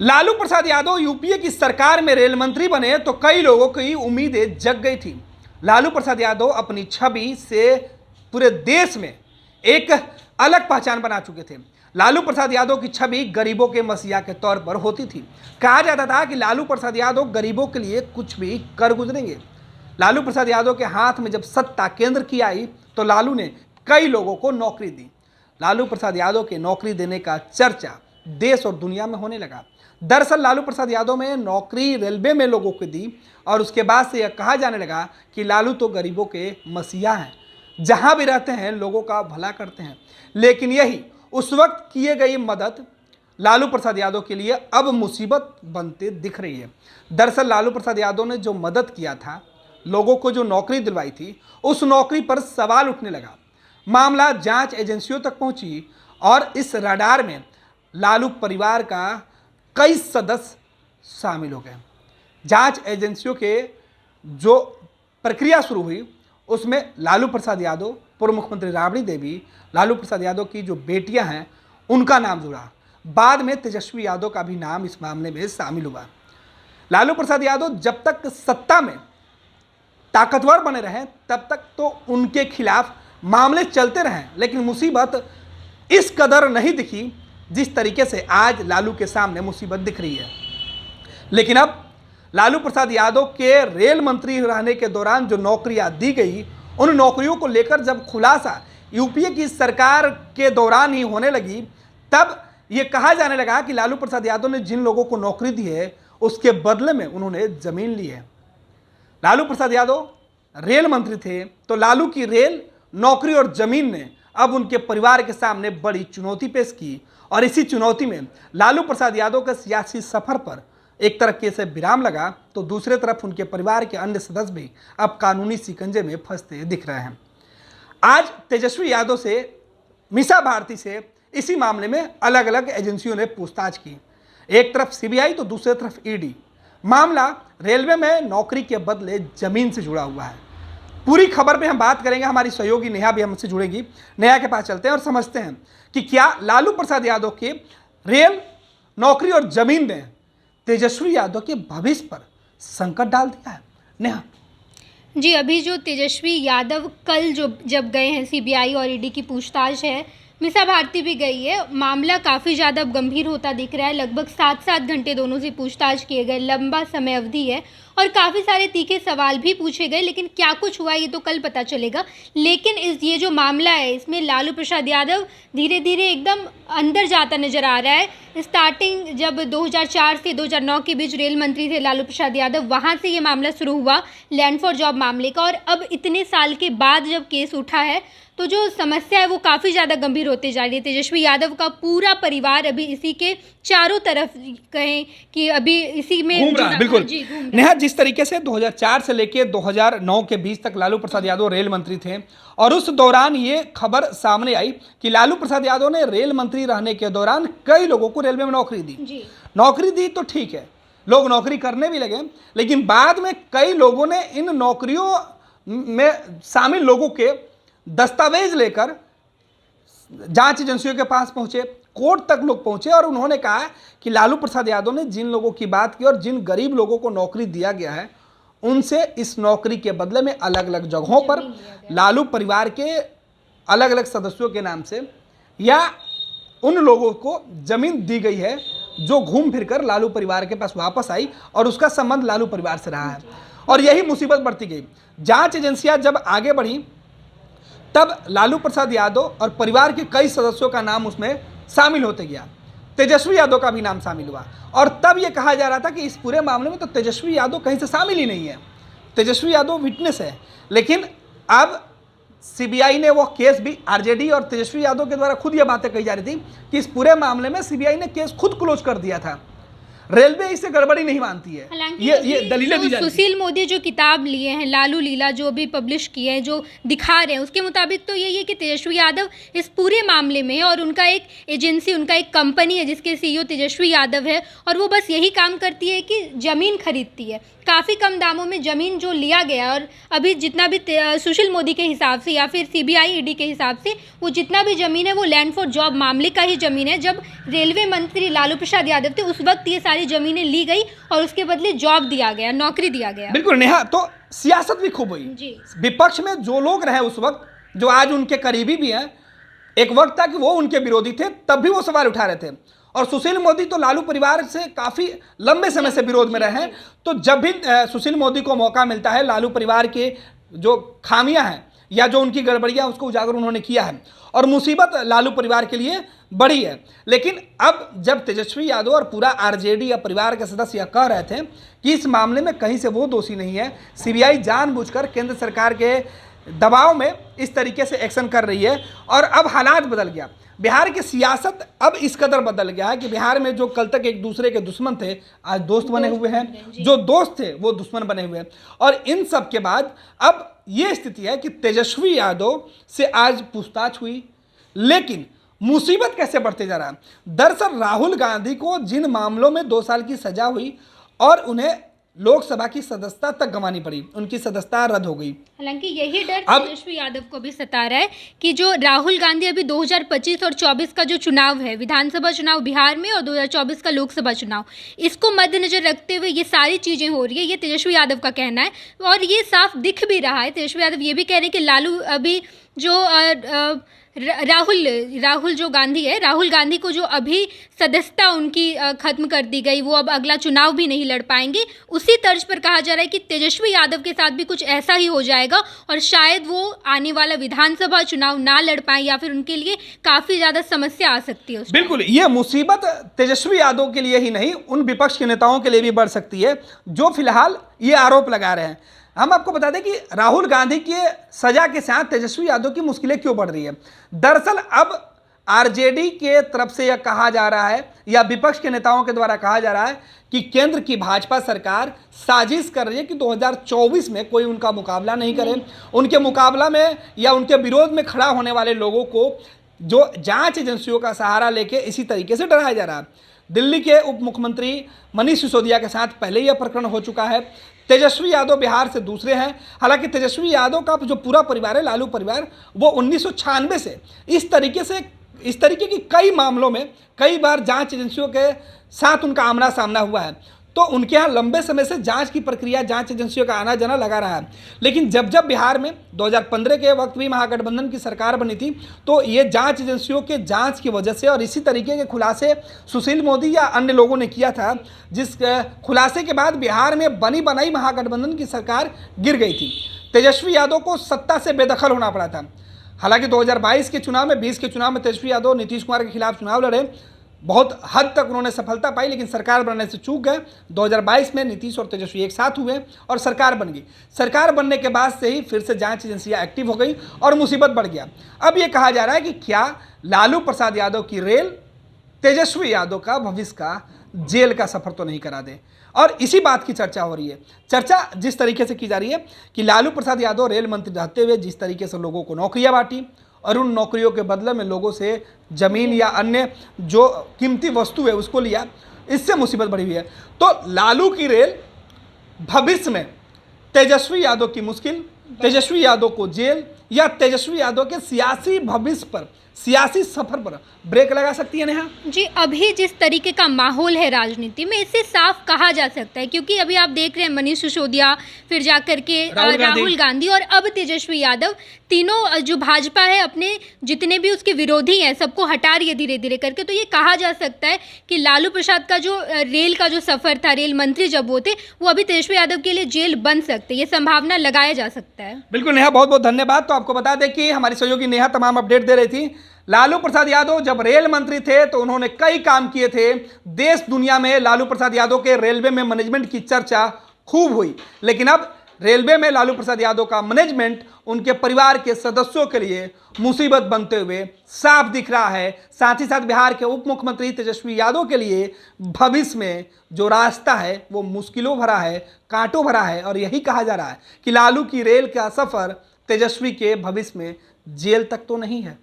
Lalu Prasad Yadav UPA की सरकार में रेल मंत्री बने तो कई लोगों की उम्मीदें जग गई थी। लालू प्रसाद यादव अपनी छवि से पूरे देश में एक अलग पहचान बना चुके थे। लालू प्रसाद यादव की छवि गरीबों के मसीहा के तौर पर होती थी। कहा जाता था कि लालू प्रसाद यादव गरीबों के लिए कुछ भी कर गुजरेंगे। लालू प्रसाद यादव के हाथ में जब सत्ता केंद्र की आई तो लालू ने कई लोगों को नौकरी दी। लालू प्रसाद यादव के नौकरी देने का चर्चा देश और दुनिया में होने लगा। दरअसल लालू प्रसाद यादव में नौकरी रेलवे में लोगों को दी और उसके बाद से यह कहा जाने लगा कि लालू तो गरीबों के मसीहा हैं, जहां भी रहते हैं लोगों का भला करते हैं। लेकिन यही उस वक्त किए गई मदद लालू प्रसाद यादव के लिए अब मुसीबत बनते दिख रही है। दरअसल लालू प्रसाद यादव ने जो मदद किया था, लोगों को जो नौकरी दिलवाई थी, उस नौकरी पर सवाल उठने लगा। मामला जांच एजेंसियों तक पहुंची और इस रडार में लालू परिवार का कई सदस्य शामिल हो गए। जांच एजेंसियों के जो प्रक्रिया शुरू हुई उसमें लालू प्रसाद यादव, पूर्व मुख्यमंत्री राबड़ी देवी, लालू प्रसाद यादव की जो बेटियां हैं उनका नाम जुड़ा। बाद में तेजस्वी यादव का भी नाम इस मामले में शामिल हुआ। लालू प्रसाद यादव जब तक सत्ता में ताकतवर बने रहे तब तक तो उनके खिलाफ मामले चलते रहे, लेकिन मुसीबत इस कदर नहीं दिखी जिस तरीके से आज लालू के सामने मुसीबत दिख रही है। लेकिन अब लालू प्रसाद यादव के रेल मंत्री रहने के दौरान जो नौकरियां दी गई, उन नौकरियों को लेकर जब खुलासा यूपीए की सरकार के दौरान ही होने लगी, तब यह कहा जाने लगा कि लालू प्रसाद यादव ने जिन लोगों को नौकरी दी है उसके बदले में उन्होंने जमीन ली है। लालू प्रसाद यादव रेल मंत्री थे तो लालू की रेल, नौकरी और जमीन ने अब उनके परिवार के सामने बड़ी चुनौती पेश की और इसी चुनौती में लालू प्रसाद यादव के सियासी सफर पर एक तरफ से विराम लगा तो दूसरे तरफ उनके परिवार के अन्य सदस्य भी अब कानूनी शिकंजे में फंसते दिख रहे हैं। आज तेजस्वी यादव से, मीसा भारती से इसी मामले में अलग अलग एजेंसियों ने पूछताछ की। एक तरफ सीबीआई तो दूसरी तरफ ईडी। मामला रेलवे में नौकरी के बदले जमीन से जुड़ा हुआ है। पूरी खबर में हम बात करेंगे, हमारी सहयोगी नेहा भी हमसे जुड़ेगी। नेहा के पास चलते हैं और समझते हैं कि क्या लालू प्रसाद यादव के रेल, नौकरी और जमीन ने तेजस्वी यादव के भविष्य पर संकट डाल दिया है। नेहा जी, अभी जो तेजस्वी यादव कल जब गए हैं, सीबीआई और ईडी की पूछताछ है, मीसा भारती भी गई है, मामला काफ़ी ज़्यादा गंभीर होता दिख रहा है। लगभग 7-7 घंटे दोनों से पूछताछ किए गए, लंबा समय अवधि है और काफ़ी सारे तीखे सवाल भी पूछे गए। लेकिन क्या कुछ हुआ ये तो कल पता चलेगा। लेकिन ये जो मामला है इसमें लालू प्रसाद यादव धीरे धीरे एकदम अंदर जाता नजर आ रहा है। स्टार्टिंग जब 2004 से 2009 के बीच रेल मंत्री थे लालू प्रसाद यादव, वहाँ से ये मामला शुरू हुआ लैंड फॉर जॉब मामले का, और अब इतने साल के बाद जब केस उठा है तो जो समस्या है वो काफ़ी ज़्यादा गंभीर होती जा रही है। तेजस्वी यादव का पूरा परिवार अभी इसी के चारों तरफ, कहें कि अभी इसी में घूम रहा है। बिल्कुल नेहा, जिस तरीके से 2004 से लेकर 2009 के बीच तक लालू प्रसाद यादव रेल मंत्री थे और उस दौरान ये खबर सामने आई कि लालू प्रसाद यादव ने रेल मंत्री रहने के दौरान कई लोगों को रेलवे में नौकरी दी। नौकरी दी तो ठीक है, लोग नौकरी करने भी लगे, लेकिन बाद में कई लोगों ने इन नौकरियों में शामिल लोगों के दस्तावेज लेकर जांच एजेंसियों के पास पहुंचे, कोर्ट तक लोग पहुंचे और उन्होंने कहा कि लालू प्रसाद यादव ने जिन लोगों की बात की और जिन गरीब लोगों को नौकरी दिया गया है उनसे इस नौकरी के बदले में अलग अलग जगहों पर लालू परिवार के अलग अलग सदस्यों के नाम से या उन लोगों को जमीन दी गई है जो घूम फिर कर लालू परिवार के पास वापस आई और उसका संबंध लालू परिवार से रहा है। और यही मुसीबत बढ़ती गई। जांच एजेंसियां जब आगे बढ़ी तब लालू प्रसाद यादव और परिवार के कई सदस्यों का नाम उसमें शामिल होते गया। तेजस्वी यादव का भी नाम शामिल हुआ और तब यह कहा जा रहा था कि इस पूरे मामले में तो तेजस्वी यादव कहीं से शामिल ही नहीं है, तेजस्वी यादव विटनेस है। लेकिन अब सीबीआई ने वो केस भी, आरजेडी और तेजस्वी यादव के द्वारा खुद ये बातें कही जा रही थी कि इस पूरे मामले में सीबीआई ने केस खुद क्लोज कर दिया था। रेलवे इससे गड़बड़ी नहीं मानती है। हालांकि ये दलीलें दी जो जा रही हैं। सुशील मोदी जो किताब लिए हैं, लालू लीला, जो भी पब्लिश किए हैं, जो दिखा रहे हैं, उसके मुताबिक तो यही है कि तेजस्वी यादव इस पूरे मामले में है और उनका एक एजेंसी, उनका एक कंपनी है जिसके सीईओ तेजस्वी यादव है और वो बस यही काम करती है कि ज़मीन खरीदती है काफ़ी कम दामों में। ज़मीन जो लिया गया और अभी जितना भी सुशील मोदी के हिसाब से या फिर सीबीआई ईडी के हिसाब से वो जितना भी ज़मीन है वो लैंड फॉर जॉब मामले का ही ज़मीन है। जब रेलवे मंत्री लालू प्रसाद यादव थे उस वक्त ये सारी ज़मीनें ली गई और उसके बदले जॉब दिया गया, नौकरी दिया गया। बिल्कुल नेहा, तो सियासत भी खूब हुई। जी। विपक्ष में जो लोग रहे उस वक्त, जो आज उनके करीबी भी हैं, एक वक्त था कि वो उनके विरोधी थे, तब भी वो सवाल उठा रहे थे। और सुशील मोदी तो लालू परिवार से काफी लंबे समय से विरोध में रहे हैं। तो जब भी सुशील मोदी को मौका मिलता है, लालू परिवार के जो खामियां हैं या जो उनकी गड़बड़ियां, उसको उजागर उन्होंने किया है और मुसीबत लालू परिवार के लिए बड़ी है। लेकिन अब जब तेजस्वी यादव और पूरा आरजेडी या परिवार के सदस्य यह कह रहे थे कि इस मामले में कहीं से वो दोषी नहीं है, सीबीआई जानबूझकर केंद्र सरकार के दबाव में इस तरीके से एक्शन कर रही है और अब हालात बदल गया। बिहार की सियासत अब इस कदर बदल गया है कि बिहार में जो कल तक एक दूसरे के दुश्मन थे, आज दोस्त बने हुए हैं, जो दोस्त थे वो दुश्मन बने हुए हैं। और इन सब के बाद अब ये स्थिति है कि तेजस्वी यादव से आज पूछताछ हुई, लेकिन मुसीबत कैसे बढ़ते जा रहा है। दरअसल राहुल गांधी को जिन मामलों में 2 साल की सजा हुई और उन्हें लोकसभा की सदस्यता तक गंवानी पड़ी, उनकी सदस्यता रद्द हो गई। हालांकि यही डर तेजस्वी यादव को भी सता रहा है कि जो राहुल गांधी अभी 2025 और 24 का जो चुनाव है, विधानसभा चुनाव बिहार में और 2024 का लोकसभा चुनाव, इसको मद्देनजर रखते हुए ये सारी चीज़ें हो रही है, ये तेजस्वी यादव का कहना है। और ये साफ दिख भी रहा है, तेजस्वी यादव ये भी कह रहे हैं कि लालू अभी जो राहुल जो गांधी है, राहुल गांधी को जो अभी सदस्यता उनकी खत्म कर दी गई, वो अब अगला चुनाव भी नहीं लड़ पाएंगे। उसी तर्ज पर कहा जा रहा है कि तेजस्वी यादव के साथ भी कुछ ऐसा ही हो जाएगा और शायद वो आने वाला विधानसभा चुनाव ना लड़ पाए या फिर उनके लिए काफ़ी ज़्यादा समस्या आ सकती है। बिल्कुल, ये मुसीबत तेजस्वी यादव के लिए ही नहीं, उन विपक्ष के नेताओं के लिए भी बढ़ सकती है जो फिलहाल ये आरोप लगा रहे हैं। हम आपको बता दें कि राहुल गांधी की सजा के साथ तेजस्वी यादव की मुश्किलें क्यों बढ़ रही है। दरअसल अब आरजेडी के तरफ से यह कहा जा रहा है या विपक्ष के नेताओं के द्वारा कहा जा रहा है कि केंद्र की भाजपा सरकार साजिश कर रही है कि 2024 में कोई उनका मुकाबला नहीं करे। उनके मुकाबला में या उनके विरोध में खड़ा होने वाले लोगों को जो जांच एजेंसियों का सहारा लेके इसी तरीके से डराया जा रहा है। दिल्ली के उप मुख्यमंत्री मनीष सिसोदिया के साथ पहले यह प्रकरण हो चुका है। तेजस्वी यादव बिहार से दूसरे हैं। हालांकि तेजस्वी यादव का जो पूरा परिवार है, लालू परिवार, वो 1996 से इस तरीके की कई मामलों में कई बार जांच एजेंसियों के साथ उनका आमना सामना हुआ है। तो उनके यहाँ लंबे समय से जांच की प्रक्रिया, जांच एजेंसियों का आना जाना लगा रहा है। लेकिन जब बिहार में 2015 के वक्त भी महागठबंधन की सरकार बनी थी, तो ये जांच एजेंसियों के जांच की वजह से और इसी तरीके के खुलासे सुशील मोदी या अन्य लोगों ने किया था, जिस खुलासे के बाद बिहार में बनी बनाई महागठबंधन की सरकार गिर गई थी। तेजस्वी यादव को सत्ता से बेदखल होना पड़ा था। हालांकि 2022 के चुनाव में, 20 के चुनाव में तेजस्वी यादव नीतीश कुमार के खिलाफ चुनाव लड़े, बहुत हद तक उन्होंने सफलता पाई, लेकिन सरकार बनने से चूक गए। 2022 में नीतीश और तेजस्वी एक साथ हुए और सरकार बन गई। सरकार बनने के बाद से ही फिर से जांच एजेंसियां एक्टिव हो गई और मुसीबत बढ़ गया। अब ये कहा जा रहा है कि क्या लालू प्रसाद यादव की रेल तेजस्वी यादव का भविष्य का जेल का सफर तो नहीं करा दे। और इसी बात की चर्चा हो रही है। चर्चा जिस तरीके से की जा रही है कि लालू प्रसाद यादव रेल मंत्री रहते हुए जिस तरीके से लोगों को नौकरियां बांटी और उन नौकरियों के बदले में लोगों से जमीन या अन्य जो कीमती वस्तु है उसको लिया, इससे मुसीबत बढ़ी हुई है। तो लालू की रेल भविष्य में तेजस्वी यादव की मुश्किल, तेजस्वी यादव को जेल या तेजस्वी यादव के सियासी भविष्य पर, सियासी सफर पर ब्रेक लगा सकती है नेहा? जी, अभी जिस तरीके का माहौल है राजनीति में, इससे साफ कहा जा सकता है, क्योंकि अभी आप देख रहे हैं मनीष सिसोदिया, फिर जाकर के राहुल गांधी और अब तेजस्वी यादव, तीनों जो भाजपा है अपने जितने भी उसके विरोधी हैं सबको हटा रही है धीरे धीरे करके। तो ये कहा जा सकता है कि लालू प्रसाद का जो रेल का जो सफर था, रेल मंत्री जब वो थे, वो अभी तेजस्वी यादव के लिए जेल बन सकते, ये संभावना लगाया जा सकता है। बिल्कुल नेहा, बहुत बहुत धन्यवाद। तो आपको बता दें कि हमारी सहयोगी नेहा तमाम अपडेट दे रही थी। लालू प्रसाद यादव जब रेल मंत्री थे तो उन्होंने कई काम किए थे। देश दुनिया में लालू प्रसाद यादव के रेलवे में मैनेजमेंट की चर्चा खूब हुई। लेकिन अब रेलवे में लालू प्रसाद यादव का मैनेजमेंट उनके परिवार के सदस्यों के लिए मुसीबत बनते हुए साफ दिख रहा है। साथ ही साथ बिहार के उप मुख्यमंत्री तेजस्वी यादव के लिए भविष्य में जो रास्ता है वो मुश्किलों भरा है, कांटों भरा है, और यही कहा जा रहा है कि लालू की रेल का सफर तेजस्वी के भविष्य में जेल तक तो नहीं है।